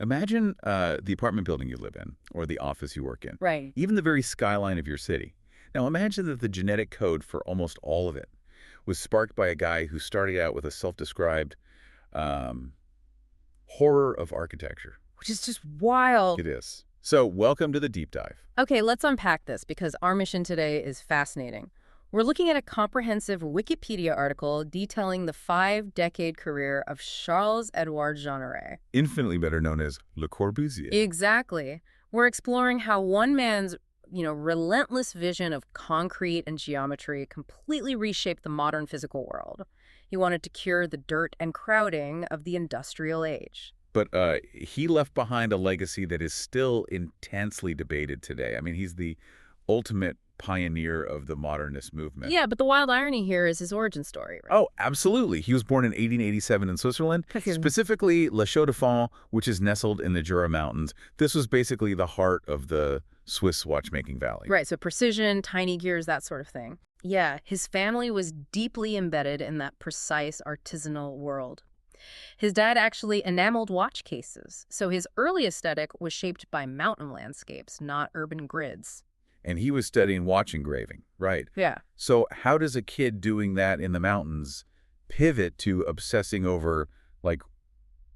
Imagine the apartment building you live in or the office you work in, Right. even the very skyline of your city. Now imagine that the genetic code for almost all of it was sparked by a guy who started out with a self-described um, horror of architecture. Which is just wild. It is. So welcome to the deep dive. Okay, let's unpack this because our mission today is fascinating. We're looking at a comprehensive Wikipedia article detailing the 5-decade career of Charles-Édouard Jeanneret. Infinitely better known as Le Corbusier. Exactly. We're exploring how one man's, relentless vision of concrete and geometry completely reshaped the modern physical world. He wanted to cure the dirt and crowding of the industrial age. But he left behind a legacy that is still intensely debated today. I mean, he's the ultimate pioneer of the modernist movement. Yeah, but the wild irony here is his origin story, right? Oh, absolutely. He was born in 1887 in Switzerland, specifically Le Chaux-de-Fonds, which is nestled in the Jura Mountains. This was basically the heart of the Swiss watchmaking valley. Right, so precision, tiny gears, that sort of thing. Yeah, his family was deeply embedded in that precise artisanal world. His dad actually enameled watch cases, so his early aesthetic was shaped by mountain landscapes, not urban grids. And he was studying watch engraving, right? Yeah. So how does a kid doing that in the mountains pivot to obsessing over, like,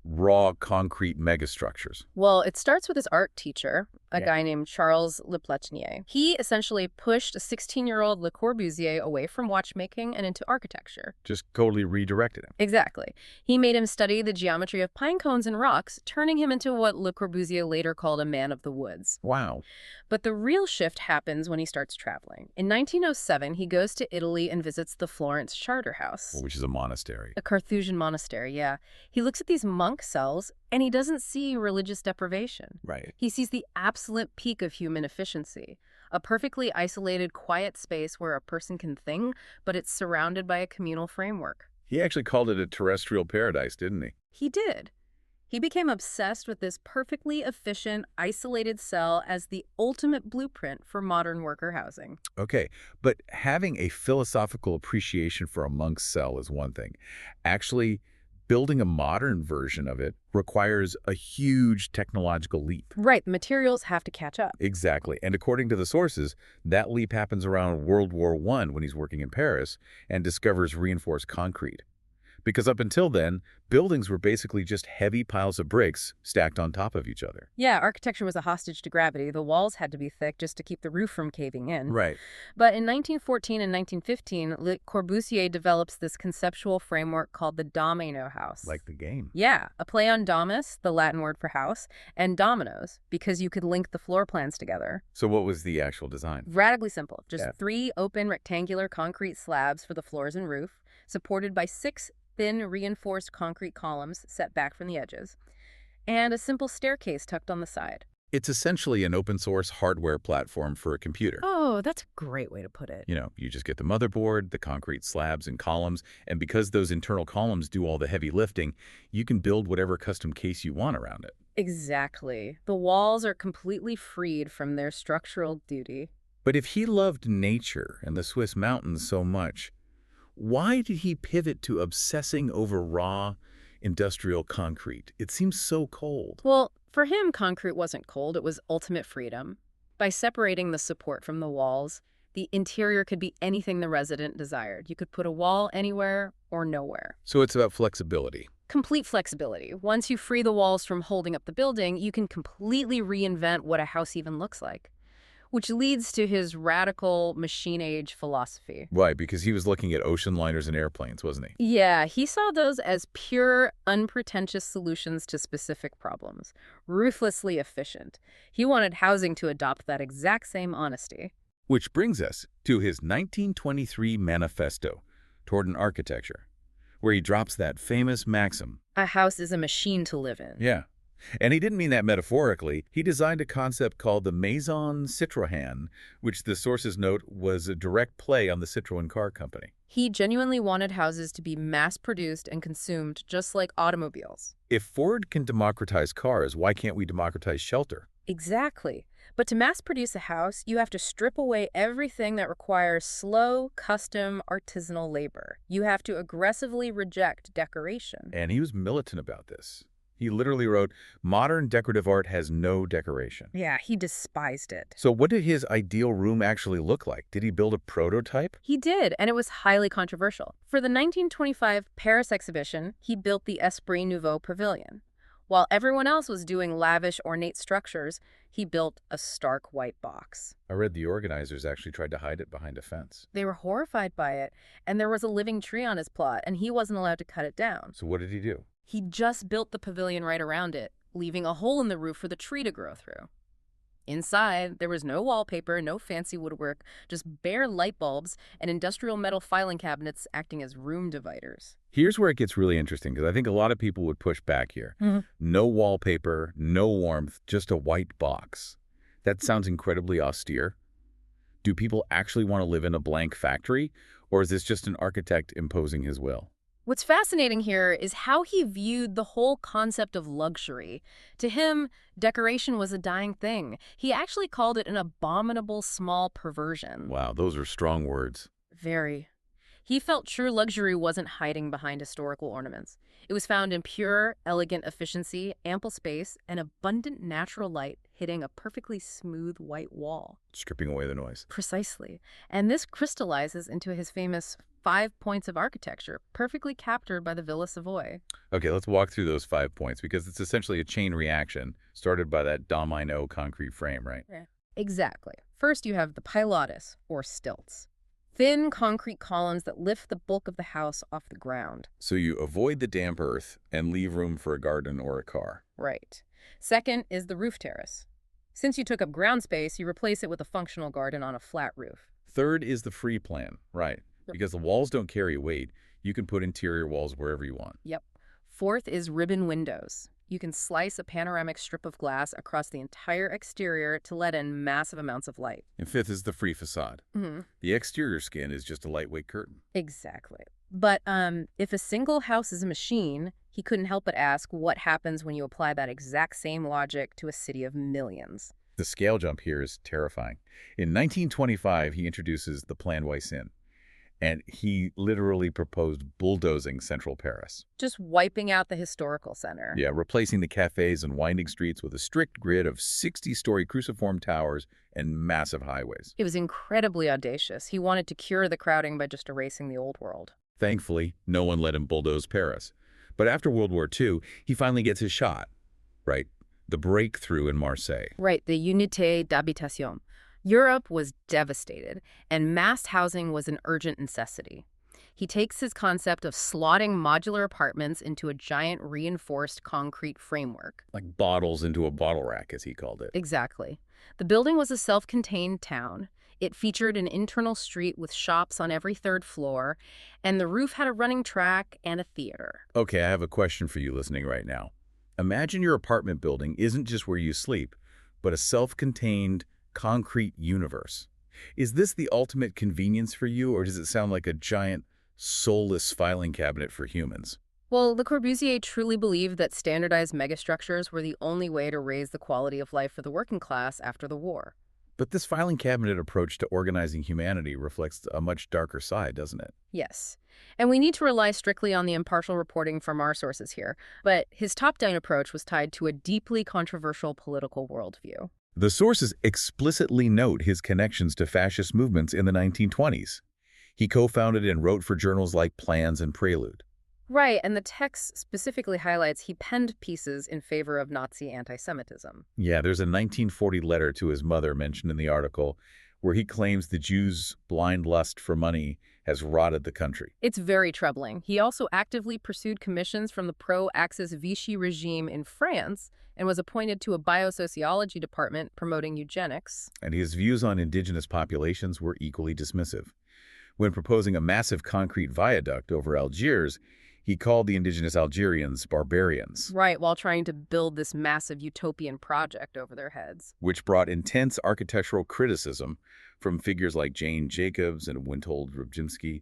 raw concrete megastructures? Well, it starts with his art teacher, a Yeah. guy named Charles Lepeletier. He essentially pushed a 16-year-old Le Corbusier away from watchmaking and into architecture. Just totally redirected him. Exactly. He made him study the geometry of pine cones and rocks, turning him into what Le Corbusier later called a man of the woods. Wow. But the real shift happens when he starts traveling. In 1907, he goes to Italy and visits the Florence Charterhouse. Which is a monastery. A Carthusian monastery, yeah. He looks at these monk cells, and he doesn't see religious deprivation. Right. He sees the absolute peak of human efficiency, a perfectly isolated, quiet space where a person can think, but it's surrounded by a communal framework. He actually called it a terrestrial paradise, didn't he? He did. He became obsessed with this perfectly efficient, isolated cell as the ultimate blueprint for modern worker housing. Okay, but having a philosophical appreciation for a monk's cell is one thing. Actually, building a modern version of it requires a huge technological leap. Right, the materials have to catch up. Exactly. And according to the sources, that leap happens around World War I when he's working in Paris and discovers reinforced concrete. Because up until then, buildings were basically just heavy piles of bricks stacked on top of each other. Yeah, architecture was a hostage to gravity. The walls had to be thick just to keep the roof from caving in. Right. But in 1914 and 1915, Le Corbusier develops this conceptual framework called the Domino house. Like the game. Yeah, a play on domus, the Latin word for house, and dominoes, because you could link the floor plans together. So what was the actual design? Radically simple. Just Yeah. 3 open rectangular concrete slabs for the floors and roof, supported by 6 thin reinforced concrete columns set back from the edges, and a simple staircase tucked on the side. It's essentially an open source hardware platform for a computer. Oh, that's a great way to put it. You just get the motherboard, the concrete slabs and columns, and because those internal columns do all the heavy lifting, you can build whatever custom case you want around it. Exactly. The walls are completely freed from their structural duty. But if he loved nature and the Swiss mountains so much, why did he pivot to obsessing over raw industrial concrete? It seems so cold. Well, for him, concrete wasn't cold. It was ultimate freedom. By separating the support from the walls, the interior could be anything the resident desired. You could put a wall anywhere or nowhere. So it's about flexibility. Complete flexibility. Once you free the walls from holding up the building, you can completely reinvent what a house even looks like. Which leads to his radical machine age philosophy. Why? Because he was looking at ocean liners and airplanes, wasn't he? Yeah, he saw those as pure, unpretentious solutions to specific problems, ruthlessly efficient. He wanted housing to adopt that exact same honesty. Which brings us to his 1923 manifesto toward an architecture, where he drops that famous maxim. A house is a machine to live in. Yeah. And he didn't mean that metaphorically. He designed a concept called the Maison Citroën, which the sources note was a direct play on the Citroën car company. He genuinely wanted houses to be mass-produced and consumed just like automobiles. If Ford can democratize cars, why can't we democratize shelter? Exactly. But to mass-produce a house, you have to strip away everything that requires slow, custom, artisanal labor. You have to aggressively reject decoration. And he was militant about this. He literally wrote, "Modern decorative art has no decoration." Yeah, he despised it. So what did his ideal room actually look like? Did he build a prototype? He did, and it was highly controversial. For the 1925 Paris exhibition, he built the Esprit Nouveau Pavilion. While everyone else was doing lavish, ornate structures, he built a stark white box. I read the organizers actually tried to hide it behind a fence. They were horrified by it, and there was a living tree on his plot, and he wasn't allowed to cut it down. So what did he do? He just built the pavilion right around it, leaving a hole in the roof for the tree to grow through. Inside, there was no wallpaper, no fancy woodwork, just bare light bulbs and industrial metal filing cabinets acting as room dividers. Here's where it gets really interesting, because I think a lot of people would push back here. No wallpaper, no warmth, just a white box. That sounds incredibly austere. Do people actually want to live in a blank factory, or is this just an architect imposing his will? What's fascinating here is how he viewed the whole concept of luxury. To him, decoration was a dying thing. He actually called it an abominable small perversion. Wow, those are strong words. Very. He felt true luxury wasn't hiding behind historical ornaments. It was found in pure, elegant efficiency, ample space, and abundant natural light hitting a perfectly smooth white wall. Stripping away the noise. Precisely. And this crystallizes into his famous 5 points of architecture, perfectly captured by the Villa Savoye. Okay, let's walk through those 5 points, because it's essentially a chain reaction started by that Domino concrete frame, right? Yeah. Exactly. First, you have the pilotis, or stilts. Thin concrete columns that lift the bulk of the house off the ground. So you avoid the damp earth and leave room for a garden or a car. Right. Second is the roof terrace. Since you took up ground space, you replace it with a functional garden on a flat roof. Third is the free plan, right? Because the walls don't carry weight, you can put interior walls wherever you want. Yep. Fourth is ribbon windows. You can slice a panoramic strip of glass across the entire exterior to let in massive amounts of light. And fifth is the free facade. The exterior skin is just a lightweight curtain. Exactly. But if a single house is a machine, he couldn't help but ask what happens when you apply that exact same logic to a city of millions. The scale jump here is terrifying. In 1925, he introduces the Plan Voisin, and he literally proposed bulldozing central Paris. Just wiping out the historical center. Yeah, replacing the cafes and winding streets with a strict grid of 60-story cruciform towers and massive highways. It was incredibly audacious. He wanted to cure the crowding by just erasing the old world. Thankfully, no one let him bulldoze Paris. But after World War II, he finally gets his shot, right? The breakthrough in Marseille. Right, the Unité d'habitation. Europe was devastated, and mass housing was an urgent necessity. He takes his concept of slotting modular apartments into a giant reinforced concrete framework. Like bottles into a bottle rack, as he called it. Exactly. The building was a self-contained town. It featured an internal street with shops on every third floor, and the roof had a running track and a theater. Okay, I have a question for you listening right now. Imagine your apartment building isn't just where you sleep, but a self-contained concrete universe. Is this the ultimate convenience for you, or does it sound like a giant, soulless filing cabinet for humans? Well, Le Corbusier truly believed that standardized megastructures were the only way to raise the quality of life for the working class after the war. But this filing cabinet approach to organizing humanity reflects a much darker side, doesn't it? Yes. And we need to rely strictly on the impartial reporting from our sources here. But his top-down approach was tied to a deeply controversial political worldview. The sources explicitly note his connections to fascist movements in the 1920s. He co-founded and wrote for journals like Plans and Prelude. Right, and the text specifically highlights he penned pieces in favor of Nazi anti-Semitism. Yeah, there's a 1940 letter to his mother mentioned in the article where he claims the Jews' blind lust for money has rotted the country. It's very troubling. He also actively pursued commissions from the pro-Axis Vichy regime in France and was appointed to a biosociology department promoting eugenics. And his views on indigenous populations were equally dismissive. When proposing a massive concrete viaduct over Algiers, he called the indigenous Algerians barbarians. Right, while trying to build this massive utopian project over their heads. Which brought intense architectural criticism from figures like Jane Jacobs and Witold Rybczynski.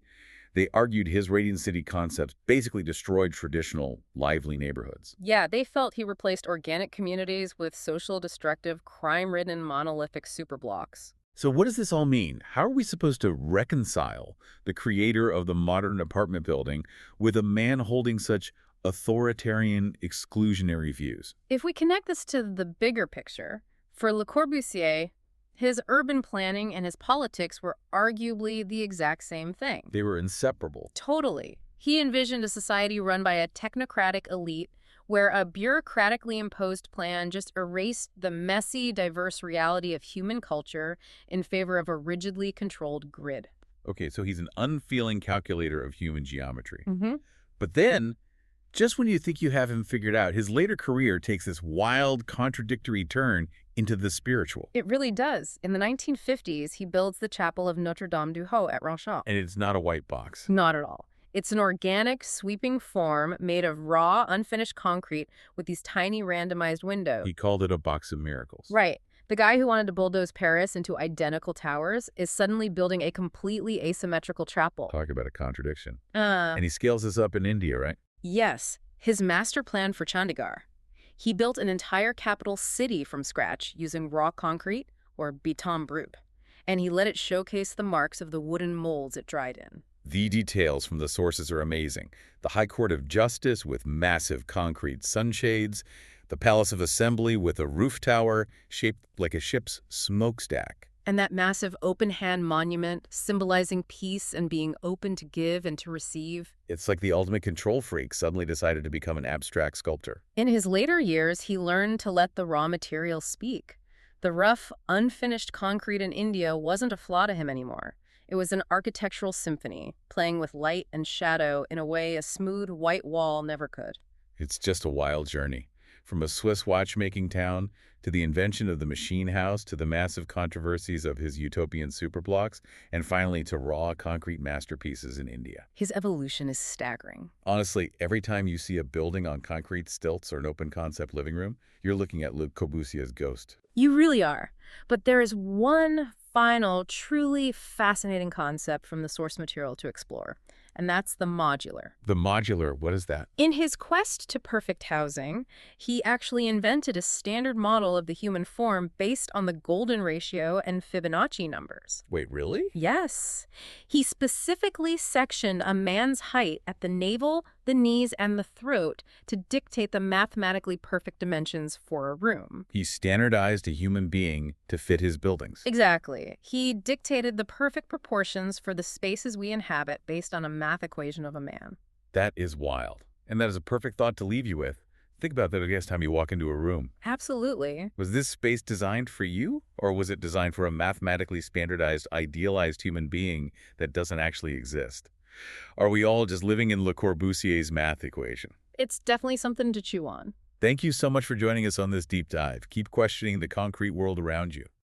They argued his Radiant City concepts basically destroyed traditional, lively neighborhoods. Yeah, they felt he replaced organic communities with social destructive, crime-ridden monolithic superblocks. So what does this all mean? How are we supposed to reconcile the creator of the modern apartment building with a man holding such authoritarian, exclusionary views. If we connect this to the bigger picture, for Le Corbusier, his urban planning and his politics were arguably the exact same thing. They were inseparable. Totally. He envisioned a society run by a technocratic elite where a bureaucratically imposed plan just erased the messy, diverse reality of human culture in favor of a rigidly controlled grid. Okay, so he's an unfeeling calculator of human geometry. Mm-hmm. But then, just when you think you have him figured out, his later career takes this wild, contradictory turn into the spiritual. It really does. In the 1950s, he builds the chapel of Notre-Dame du Haut at Ronchamp. And it's not a white box. Not at all. It's an organic, sweeping form made of raw, unfinished concrete with these tiny randomized windows. He called it a box of miracles. Right. The guy who wanted to bulldoze Paris into identical towers is suddenly building a completely asymmetrical chapel. Talk about a contradiction. And he scales this up in India, right? Yes. His master plan for Chandigarh. He built an entire capital city from scratch using raw concrete, or béton brut, and he let it showcase the marks of the wooden molds it dried in. The details from the sources are amazing. The High Court of Justice with massive concrete sunshades, the Palace of Assembly with a roof tower shaped like a ship's smokestack. And that massive open-hand monument symbolizing peace and being open to give and to receive. It's like the ultimate control freak suddenly decided to become an abstract sculptor. In his later years, he learned to let the raw materials speak. The rough, unfinished concrete in India wasn't a flaw to him anymore. It was an architectural symphony, playing with light and shadow in a way a smooth white wall never could. It's just a wild journey. From a Swiss watchmaking town to the invention of the machine house to the massive controversies of his utopian superblocks, and finally to raw concrete masterpieces in India. His evolution is staggering. Honestly, every time you see a building on concrete stilts or an open-concept living room, you're looking at Le Corbusier's ghost. You really are. But there is one final, truly fascinating concept from the source material to explore, and that's the modular. The modular, what is that? In his quest to perfect housing, he actually invented a standard model of the human form based on the golden ratio and Fibonacci numbers. Wait, really? Yes. He specifically sectioned a man's height at the navel, the knees, and the throat to dictate the mathematically perfect dimensions for a room. He standardized a human being to fit his buildings. Exactly. He dictated the perfect proportions for the spaces we inhabit based on a math equation of a man. That is wild. And that is a perfect thought to leave you with. Think about that the next time you walk into a room. Absolutely. Was this space designed for you, or was it designed for a mathematically standardized, idealized human being that doesn't actually exist? Are we all just living in Le Corbusier's math equation? It's definitely something to chew on. Thank you so much for joining us on this deep dive. Keep questioning the concrete world around you.